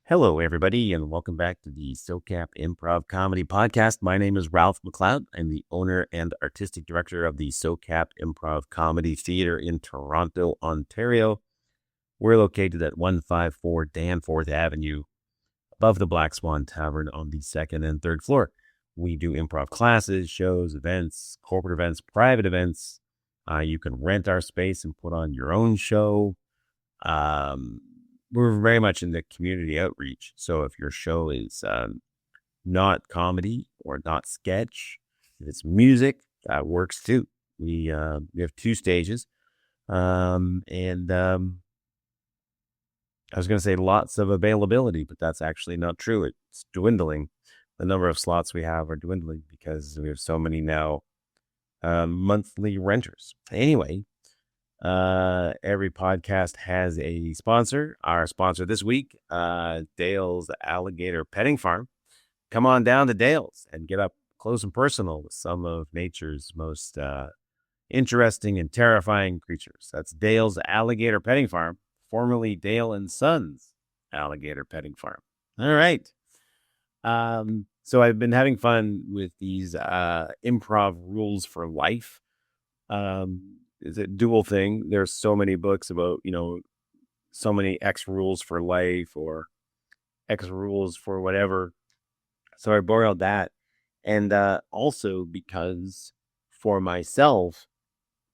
Hello, everybody, and welcome back to the SoCap Improv Comedy Podcast. My name is Ralph McLeod. I'm the owner and artistic director of the SoCap Improv Comedy Theater in Toronto, Ontario. We're located at 154 Danforth Avenue, above the Black Swan Tavern on the second and third floor. We do improv classes, shows, events, corporate events, private events. You can rent our space and put on your own show. We're very much in the community outreach. So if your show is not comedy or not sketch, if it's music, that works too. We have two stages, and I was going to say lots of availability, but that's actually not true. It's dwindling. The number of slots we have are dwindling because we have so many now monthly renters. Anyway. Every podcast has a sponsor. Our sponsor this week, Dale's Alligator Petting Farm. Come on down to Dale's and get up close and personal with some of nature's most interesting and terrifying creatures. That's Dale's Alligator Petting Farm, formerly Dale and Sons Alligator Petting Farm. All right. So I've been having fun with these improv rules for life. It's a dual thing. There's so many books about, so many X rules for life or X rules for whatever. So I borrowed that. And also because for myself,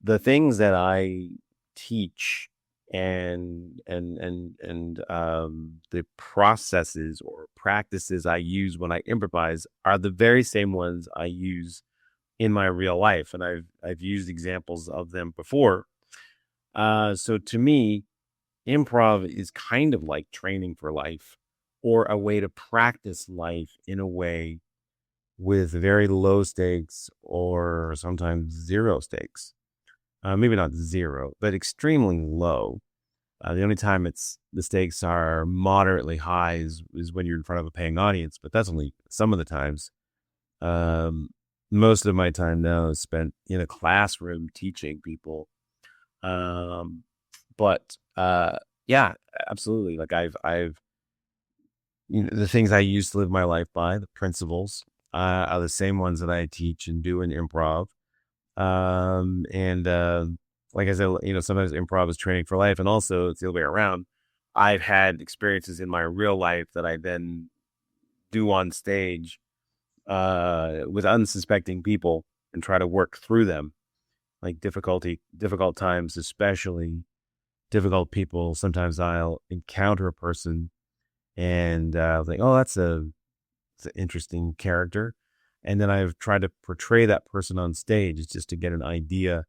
the things that I teach and the processes or practices I use when I improvise are the very same ones I use in my real life, and I've used examples of them before. So to me, improv is kind of like training for life, or a way to practice life in a way with very low stakes or sometimes zero stakes. Maybe not zero, but extremely low. The only time the stakes are moderately high is when you're in front of a paying audience, but that's only some of the times. Most of my time now is spent in a classroom teaching people. But yeah, absolutely. Like I've the things I used to live my life by, the principles, are the same ones that I teach and do in improv. And like I said, sometimes improv is training for life, and also it's the other way around. I've had experiences in my real life that I then do on stage with unsuspecting people and try to work through them, like difficult times, especially difficult people. Sometimes I'll encounter a person and think, oh, that's an interesting character. And then I've tried to portray that person on stage just to get an idea.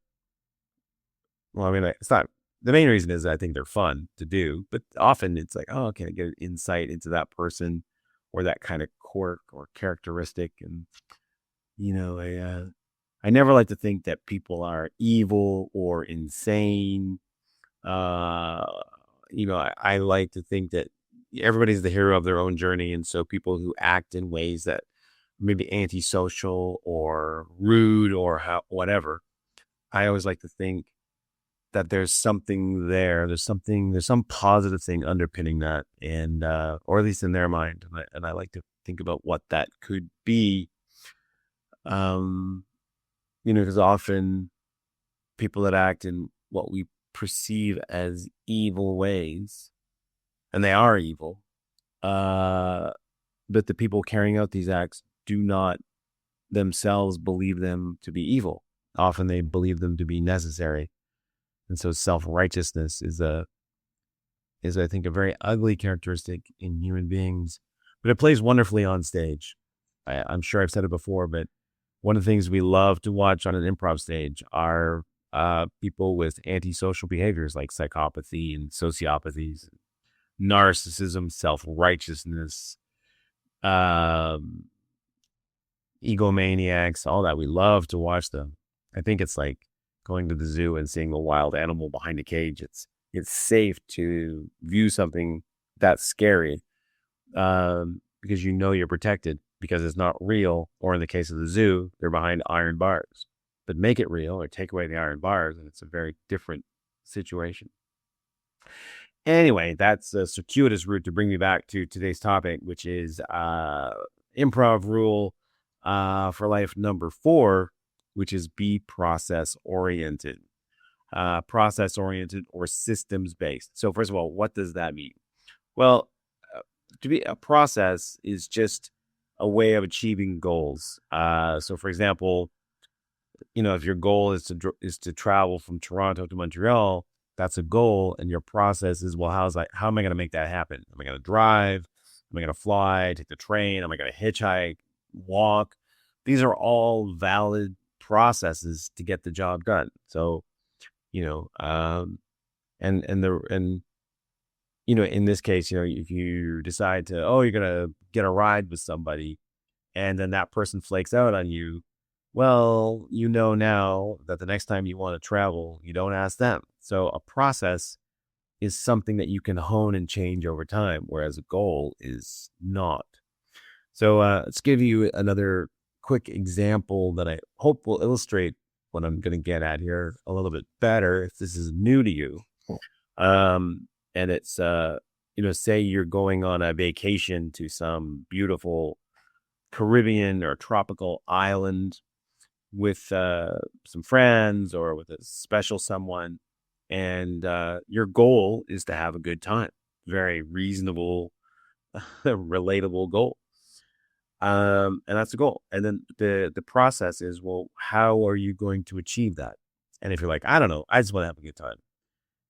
Well, I mean, it's not, the main reason is I think they're fun to do, but often it's like, oh, can I get an insight into that person or that kind of quirk or characteristic? And, I never like to think that people are evil or insane. I like to think that everybody's the hero of their own journey. And so people who act in ways that maybe antisocial or rude or whatever, I always like to think that there's something there. There's some positive thing underpinning that, and or at least in their mind. And I like to think about what that could be. Because often people that act in what we perceive as evil ways, and they are evil, but the people carrying out these acts do not themselves believe them to be evil. Often they believe them to be necessary. And so self-righteousness is I think a very ugly characteristic in human beings, but it plays wonderfully on stage. I'm sure I've said it before, but one of the things we love to watch on an improv stage are people with antisocial behaviors like psychopathy and sociopathies, narcissism, self-righteousness, egomaniacs, all that. We love to watch them. I think it's like going to the zoo and seeing a wild animal behind a cage. It's safe to view something that's scary because you're protected because it's not real. Or in the case of the zoo, they're behind iron bars. But make it real or take away the iron bars, and it's a very different situation. Anyway, that's a circuitous route to bring me back to today's topic, which is improv rule for life number 4, which is be process oriented. Process oriented or systems based. So, first of all, what does that mean? Well, to be a process is just a way of achieving goals. So, for example, if your goal is to travel from Toronto to Montreal, that's a goal, and your process is, well, how am I going to make that happen? Am I going to drive? Am I going to fly? Take the train? Am I going to hitchhike? Walk? These are all valid processes to get the job done. So, you know, and in this case, if you decide to, you're gonna get a ride with somebody, and then that person flakes out on you, well, now that the next time you want to travel, you don't ask them. So a process is something that you can hone and change over time, whereas a goal is not. So let's give you another quick example that I hope will illustrate what I'm going to get at here a little bit better if this is new to you. And it's, say you're going on a vacation to some beautiful Caribbean or tropical island with some friends or with a special someone, and your goal is to have a good time. Very reasonable, relatable goal. And that's the goal. And then the process is, well, how are you going to achieve that? And if you're like, I don't know, I just want to have a good time.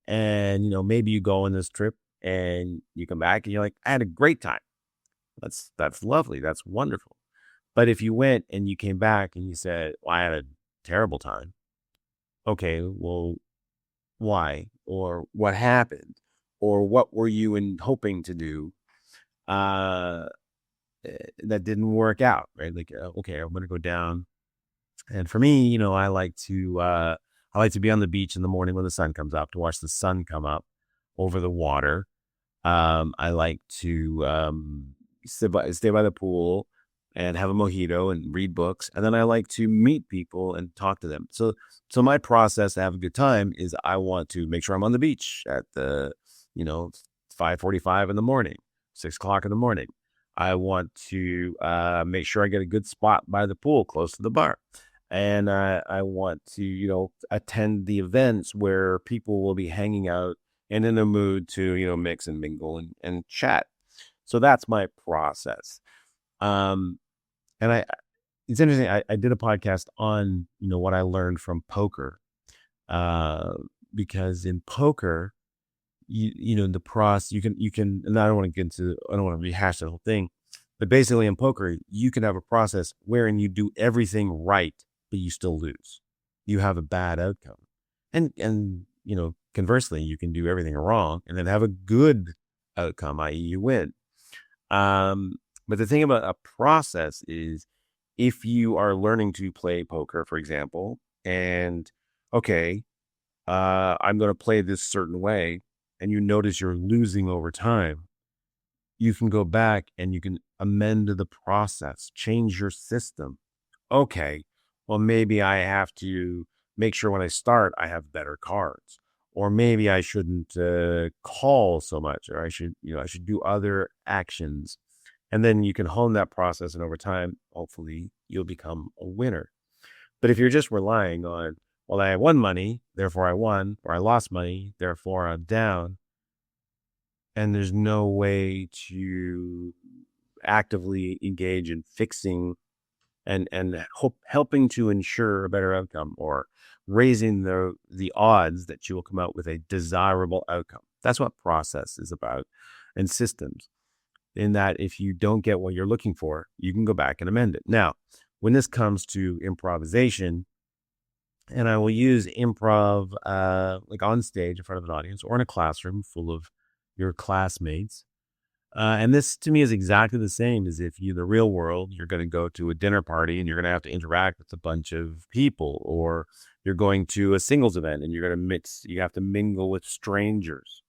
And maybe you go on this trip and you come back and you're like, I had a great time. That's lovely. That's wonderful. But if you went and you came back and you said, well, I had a terrible time. Okay, well, why? Or what happened? Or what were you hoping to do uh, that didn't work out, right? Like, okay, I'm going to go down. And for me, I like to be on the beach in the morning when the sun comes up, to watch the sun come up over the water. I like to stay by the pool and have a mojito and read books. And then I like to meet people and talk to them. So my process to have a good time is I want to make sure I'm on the beach at the, 5:45 in the morning, 6 o'clock in the morning. I want to make sure I get a good spot by the pool close to the bar. And I want to, attend the events where people will be hanging out and in the mood to, mix and mingle and chat. So that's my process. Um, and it's interesting. I did a podcast on, what I learned from poker. Uh, because in poker, the process, and I don't want to I don't want to rehash the whole thing, but basically in poker, you can have a process wherein you do everything right, but you still lose. You have a bad outcome. And conversely, you can do everything wrong and then have a good outcome, i.e. you win. But the thing about a process is, if you are learning to play poker, for example, and okay, I'm going to play this certain way, and you notice you're losing over time, you can go back and you can amend the process, change your system. Okay, well, maybe I have to make sure when I start, I have better cards. Or maybe I shouldn't call so much, or I should do other actions. And then you can hone that process, and over time, hopefully, you'll become a winner. But if you're just relying on, well, I won money, therefore I won, or I lost money, therefore I'm down, and there's no way to actively engage in fixing and helping to ensure a better outcome, or raising the odds that you will come out with a desirable outcome. That's what process is about, and systems. In that, if you don't get what you're looking for, you can go back and amend it. Now, when this comes to improvisation, and I will use improv like on stage in front of an audience or in a classroom full of your classmates. And this to me is exactly the same as if you, in the real world, you're going to go to a dinner party and you're going to have to interact with a bunch of people, or you're going to a singles event and you have to mingle with strangers,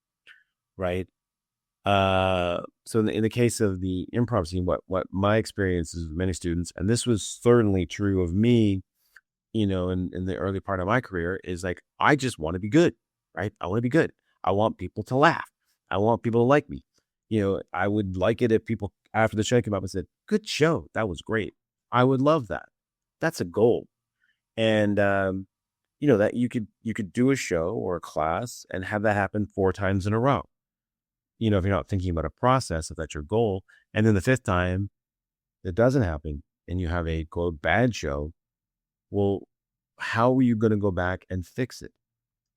right? So in the case of the improv scene, what my experience is with many students, and this was certainly true of me, in the early part of my career, is like, I just want to be good, right? I want to be good. I want people to laugh. I want people to like me. I would like it if people after the show came up and said, "Good show, that was great." I would love that. That's a goal. And that you could do a show or a class and have that happen 4 times in a row. If you're not thinking about a process, if that's your goal, and then the fifth time it doesn't happen and you have a quote bad show, well, how are you going to go back and fix it?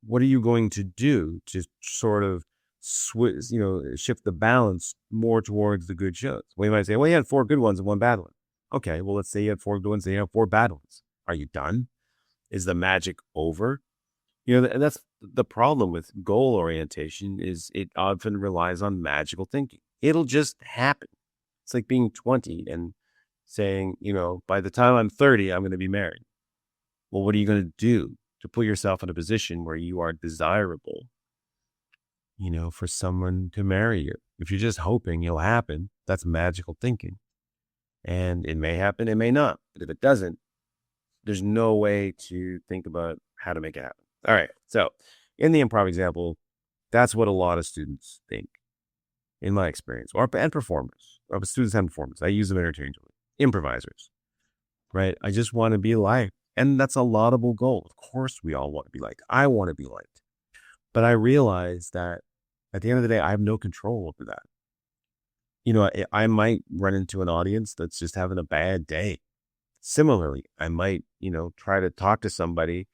What are you going to do to sort of shift the balance more towards the good shows? Well, you might say, well, you had 4 good ones and 1 bad one. Okay, well, let's say you had 4 good ones and you have 4 bad ones. Are you done? Is the magic over? That's the problem with goal orientation is it often relies on magical thinking. It'll just happen. It's like being 20 and saying, by the time I'm 30, I'm going to be married. Well, what are you going to do to put yourself in a position where you are desirable, for someone to marry you? If you're just hoping it'll happen, that's magical thinking. And it may happen, it may not. But if it doesn't, there's no way to think about how to make it happen. All right. So in the improv example, that's what a lot of students think, in my experience, and performers, or students and performers. I use them interchangeably. Improvisers, right? I just want to be liked. And that's a laudable goal. Of course, we all want to be liked. I want to be liked. But I realize that at the end of the day, I have no control over that. I might run into an audience that's just having a bad day. Similarly, I might, try to talk to somebody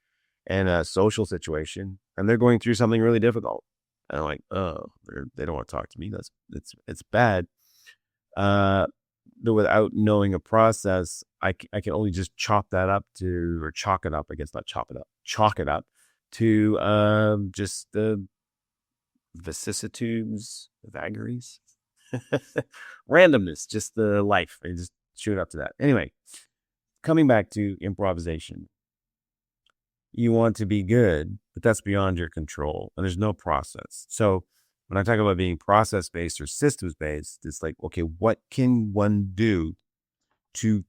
in a social situation and they're going through something really difficult. And I'm like, oh, they don't want to talk to me. It's bad. Without knowing a process, I can only just chalk it up, I guess, not chop it up, chalk it up to just the vicissitudes, vagaries, randomness, just the life. I just shoot up to that. Anyway, coming back to improvisation, you want to be good, but that's beyond your control and there's no process. So when I talk about being process-based or systems-based, it's like, okay, what can one do to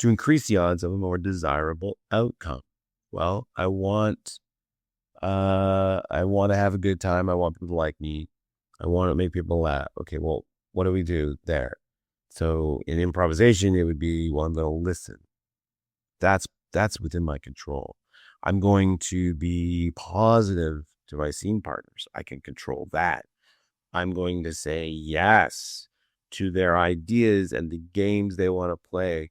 increase the odds of a more desirable outcome? Well, I want to have a good time. I want people to like me. I want to make people laugh. Okay, well, what do we do there? So in improvisation, it would be, well, I'm going to listen. That's within my control. I'm going to be positive to my scene partners. I can control that. I'm going to say yes to their ideas and the games they want to play,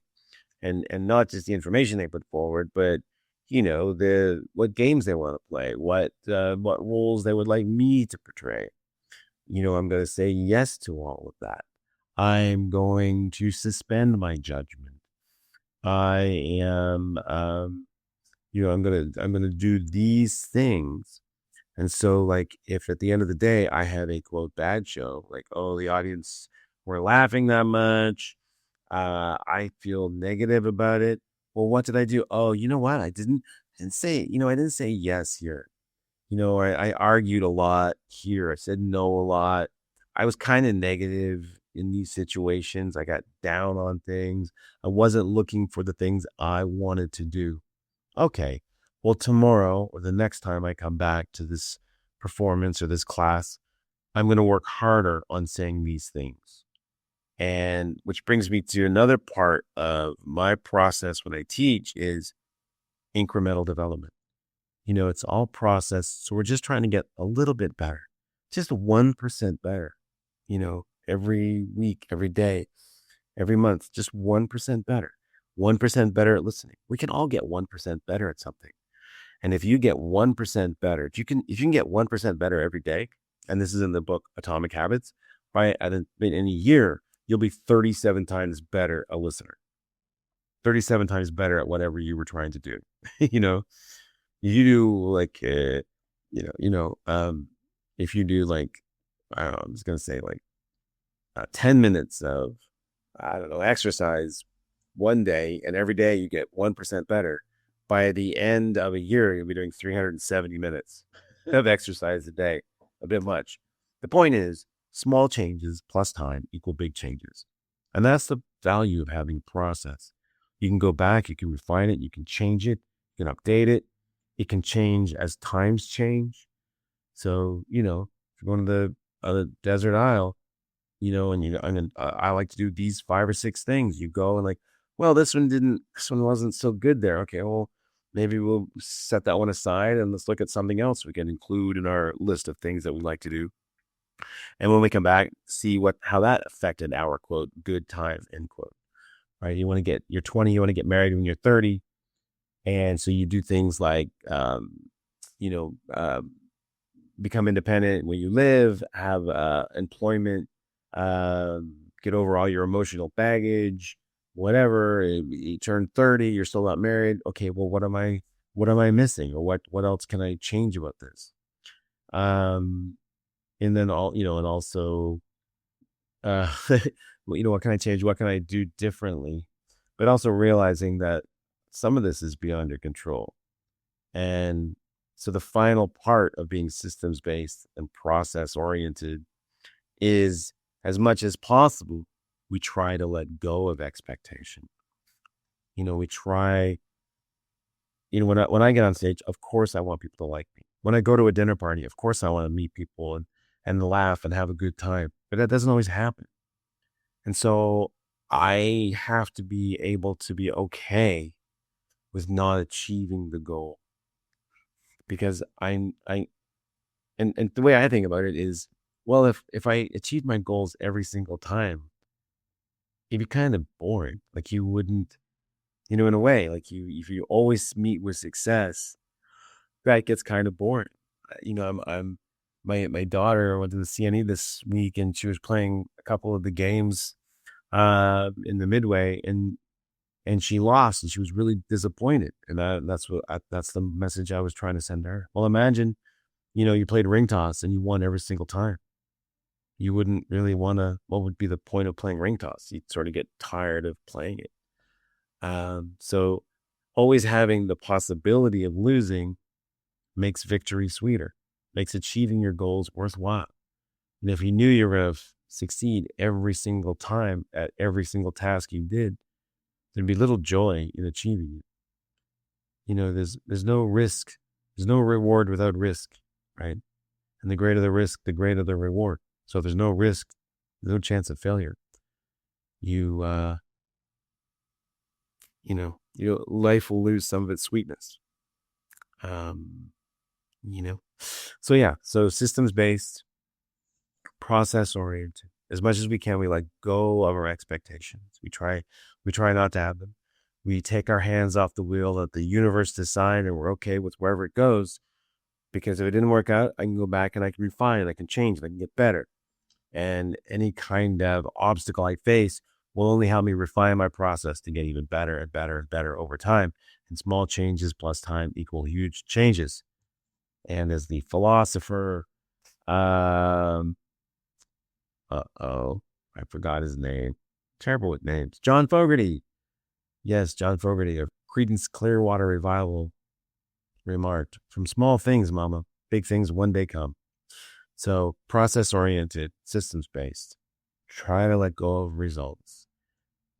and not just the information they put forward, but what games they want to play, what roles they would like me to portray. I'm going to say yes to all of that. I'm going to suspend my judgment. I am, I'm gonna do these things. And so, like, if at the end of the day I had a quote bad show, like, oh, the audience were laughing that much, I feel negative about it. Well, what did I do? Oh, you know what? I didn't say yes here. I argued a lot here. I said no a lot. I was kind of negative in these situations. I got down on things. I wasn't looking for the things I wanted to do. Okay, well, tomorrow or the next time I come back to this performance or this class, I'm going to work harder on saying these things. And which brings me to another part of my process when I teach is incremental development. It's all process. So we're just trying to get a little bit better, just 1% better, every week, every day, every month, just 1% better, 1% better at listening. We can all get 1% better at something. And if you get 1% better, if you can get 1% better every day, and this is in the book Atomic Habits, in a year, you'll be 37 times better a listener, 37 times better at whatever you were trying to do. You do like, if you do like, I don't know, I'm just going to say like 10 minutes of, I don't know, exercise one day, and every day you get 1% better. By the end of a year, you'll be doing 370 minutes of exercise a day, a bit much. The point is, small changes plus time equal big changes. And that's the value of having a process. You can go back, you can refine it, you can change it, you can update it. It can change as times change. So, If you're going to the desert isle, and I like to do these 5 or 6 things. You go and like, well, this one wasn't so good there. Okay, well, maybe we'll set that one aside and let's look at something else we can include in our list of things that we like to do. And when we come back, see how that affected our quote good times end quote. Right? You're 20, you want to get married when you're 30, and so you do things like, you know, become independent when you live, have employment, get over all your emotional baggage, whatever. You turn 30, you're still not married. Okay, well, what am I missing, or what else can I change about this? Um, and then and also, what can I change? What can I do differently? But also realizing that some of this is beyond your control. And so the final part of being systems based and process oriented is, as much as possible, we try to let go of expectation. We try, when I get on stage, of course I want people to like me. When I go to a dinner party, of course I want to meet people and laugh and have a good time. But that doesn't always happen. And so I have to be able to be okay with not achieving the goal, because and the way I think about it is, well, if I achieve my goals every single time, it'd be kind of boring. Like you wouldn't, in a way, like if you always meet with success, that gets kind of boring. I'm my daughter went to the CNE this week, and she was playing a couple of the games in the midway, and she lost, and she was really disappointed. And that's the message I was trying to send her. Well, imagine, you played ring toss and you won every single time. You wouldn't really want to. What would be the point of playing ring toss? You'd sort of get tired of playing it. So always having the possibility of losing makes victory sweeter, makes achieving your goals worthwhile. And if you knew you were going to succeed every single time at every single task you did, there'd be little joy in achieving it. There's no risk. There's no reward without risk, right? And the greater the risk, the greater the reward. So if there's no risk, there's no chance of failure. Life will lose some of its sweetness. So yeah, so systems based, process oriented. As much as we can, we let go of our expectations. We try not to have them. We take our hands off the wheel, let the universe decide, and we're okay with wherever it goes. Because if it didn't work out, I can go back and I can refine, I can change, I can get better. And any kind of obstacle I face will only help me refine my process to get even better and better and better over time. And small changes plus time equal huge changes. And as the philosopher, I forgot his name. Terrible with names. John Fogerty. Yes, John Fogerty of Creedence Clearwater Revival remarked, "From small things, mama, big things one day come." So process oriented, systems based. Try to let go of results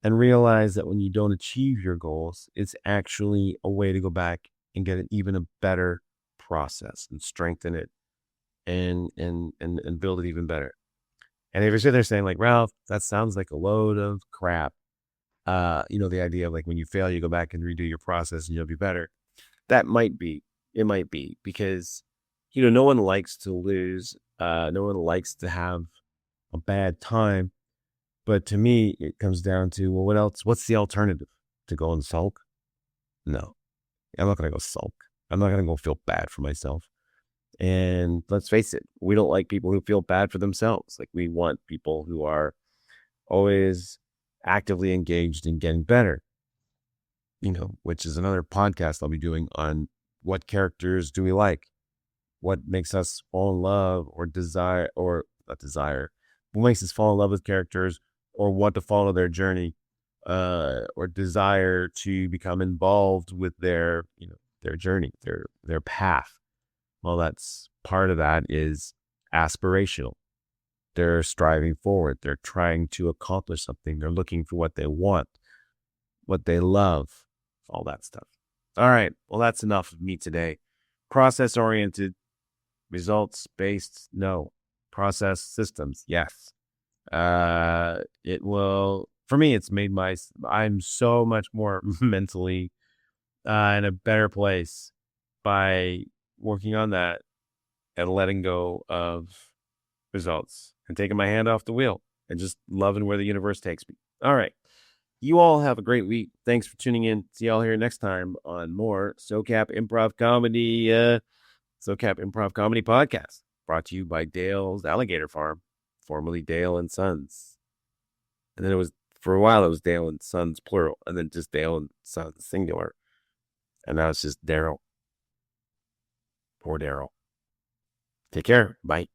and realize that when you don't achieve your goals, it's actually a way to go back and get even a better process and strengthen it and build it even better. And if you're sitting there saying like, "Ralph, that sounds like a load of crap," the idea of like when you fail, you go back and redo your process and you'll be better. It might be because, no one likes to lose. No one likes to have a bad time. But to me, it comes down to, well, what else? What's the alternative? To go and sulk? No, I'm not going to go sulk. I'm not going to go feel bad for myself. And let's face it, we don't like people who feel bad for themselves. Like we want people who are always actively engaged in getting better, which is another podcast I'll be doing on what characters do we like? What makes us fall in love or desire, or not desire, what makes us fall in love with characters or want to follow their journey, or desire to become involved with their journey, their path. Well, that's part of that is aspirational. They're striving forward. They're trying to accomplish something. They're looking for what they want, what they love, all that stuff. All right. Well, that's enough of me today. Process oriented, results based, no. process systems. Yes. It will, for me, it's made I'm so much more mentally in a better place by working on that and letting go of results and taking my hand off the wheel and just loving where the universe takes me. All right. You all have a great week. Thanks for tuning in. See y'all here next time on more SoCap Improv Comedy Podcast, brought to you by Dale's Alligator Farm, formerly Dale and Sons. And then for a while, it was Dale and Sons plural, and then just Dale and Sons singular. And now it's just Daryl. Poor Daryl. Take care. Bye.